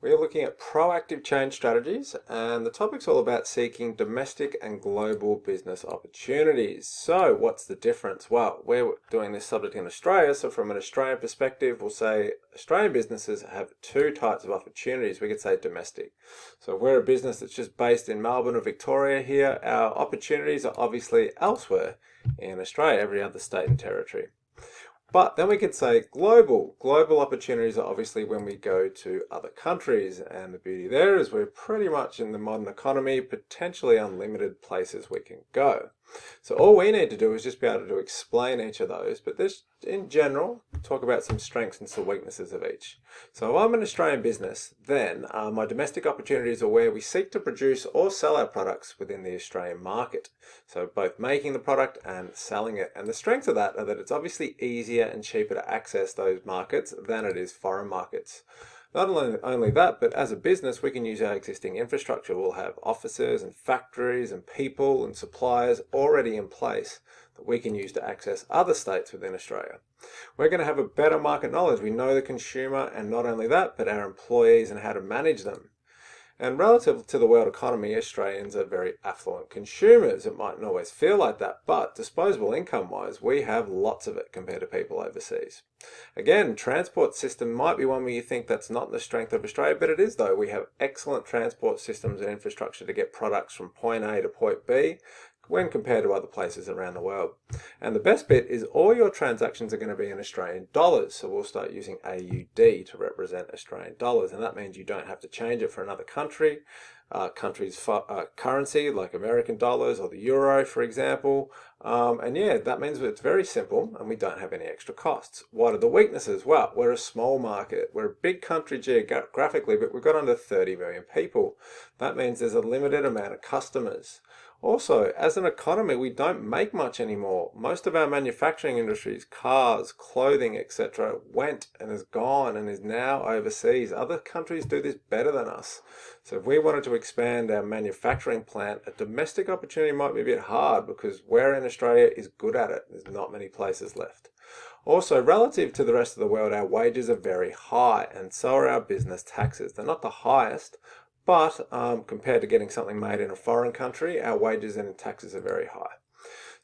We're looking at proactive change strategies, and the topic's all about seeking domestic and global business opportunities. So, what's the difference? Well, we're doing this subject in Australia, so from an Australian perspective, we'll say Australian businesses have two types of opportunities. We could say domestic. So, if we're a business that's just based in Melbourne or Victoria here, our opportunities are obviously elsewhere in Australia, every other state and territory. But then we could say global. Global opportunities are obviously when we go to other countries, and the beauty there is we're pretty much in the modern economy, potentially unlimited places we can go. So all we need to do is just be able to explain each of those, but this, in general, talk about some strengths and some weaknesses of each. So if I'm an Australian business, then my domestic opportunities are where we seek to produce or sell our products within the Australian market. So both making the product and selling it. And the strengths of that are that it's obviously easier and cheaper to access those markets than it is foreign markets. Not only that, but as a business, we can use our existing infrastructure. We'll have offices and factories and people and suppliers already in place that we can use to access other states within Australia. We're going to have a better market knowledge. We know the consumer, and not only that, but our employees and how to manage them. And relative to the world economy, Australians are very affluent consumers. It mightn't always feel like that, but disposable income-wise, we have lots of it compared to people overseas. Again, transport system might be one where you think that's not the strength of Australia, but it is though. We have excellent transport systems and infrastructure to get products from point A to point B when compared to other places around the world. And the best bit is all your transactions are going to be in Australian dollars. So we'll start using AUD to represent Australian dollars. And that means you don't have to change it for another country. Country's currency, like American dollars or the euro, for example. And yeah, that means it's very simple and we don't have any extra costs. What are the weaknesses? Well, we're a small market. We're a big country geographically, but we've got under 30 million people. That means there's a limited amount of customers. Also, as an economy, we don't make much anymore. Most of our manufacturing industries, cars, clothing, etc., went and is gone and is now overseas. Other countries do this better than us. So if we wanted to expand our manufacturing plant, a domestic opportunity might be a bit hard because where in Australia is good at it. There's not many places left. Also, relative to the rest of the world, our wages are very high, and so are our business taxes. They're not the highest, but compared to getting something made in a foreign country, our wages and taxes are very high.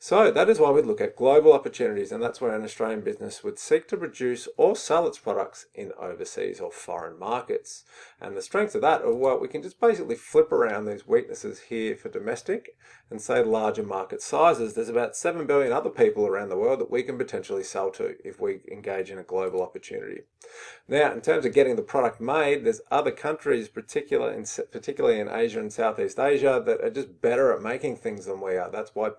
So that is why we look at global opportunities, and that's where an Australian business would seek to produce or sell its products in overseas or foreign markets. And the strengths of that are, well, we can just basically flip around these weaknesses here for domestic and say larger market sizes. There's about 7 billion other people around the world that we can potentially sell to if we engage in a global opportunity. Now, in terms of getting the product made, there's other countries, particularly in Asia and Southeast Asia, that are just better at making things than we are. That's why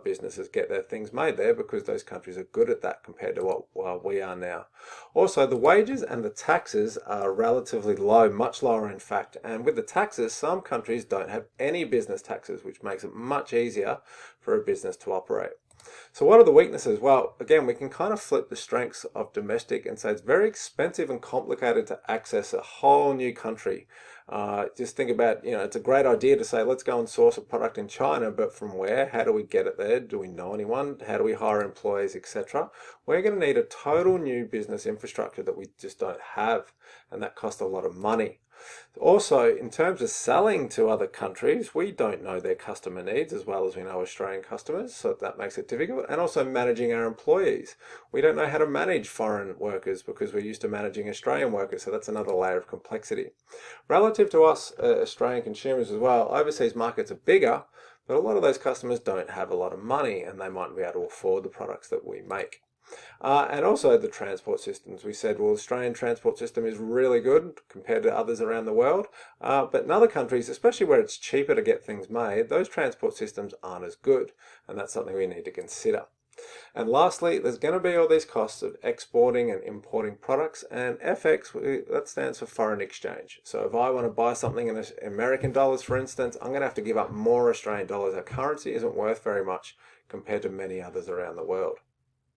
businesses get their things made there, because those countries are good at that compared to what we are now. Also, the wages and the taxes are relatively low, much lower in fact. And with the taxes, some countries don't have any business taxes, which makes it much easier for a business to operate. So what are the weaknesses? Well, again, we can kind of flip the strengths of domestic and say it's very expensive and complicated to access a whole new country. Just think about, it's a great idea to say, let's go and source a product in China, but from where? How do we get it there? Do we know anyone? How do we hire employees, etc.? We're going to need a total new business infrastructure that we just don't have, and that costs a lot of money. Also, in terms of selling to other countries, we don't know their customer needs as well as we know Australian customers, so that makes it difficult. And also managing our employees. We don't know how to manage foreign workers because we're used to managing Australian workers, so that's another layer of complexity. Relative to us, Australian consumers as well, overseas markets are bigger, but a lot of those customers don't have a lot of money and they mightn't be able to afford the products that we make. And also the transport systems. We said, well, the Australian transport system is really good compared to others around the world. But in other countries, especially where it's cheaper to get things made, those transport systems aren't as good. And that's something we need to consider. And lastly, there's going to be all these costs of exporting and importing products, and FX, that stands for foreign exchange. So if I want to buy something in American dollars, for instance, I'm going to have to give up more Australian dollars. Our currency isn't worth very much compared to many others around the world.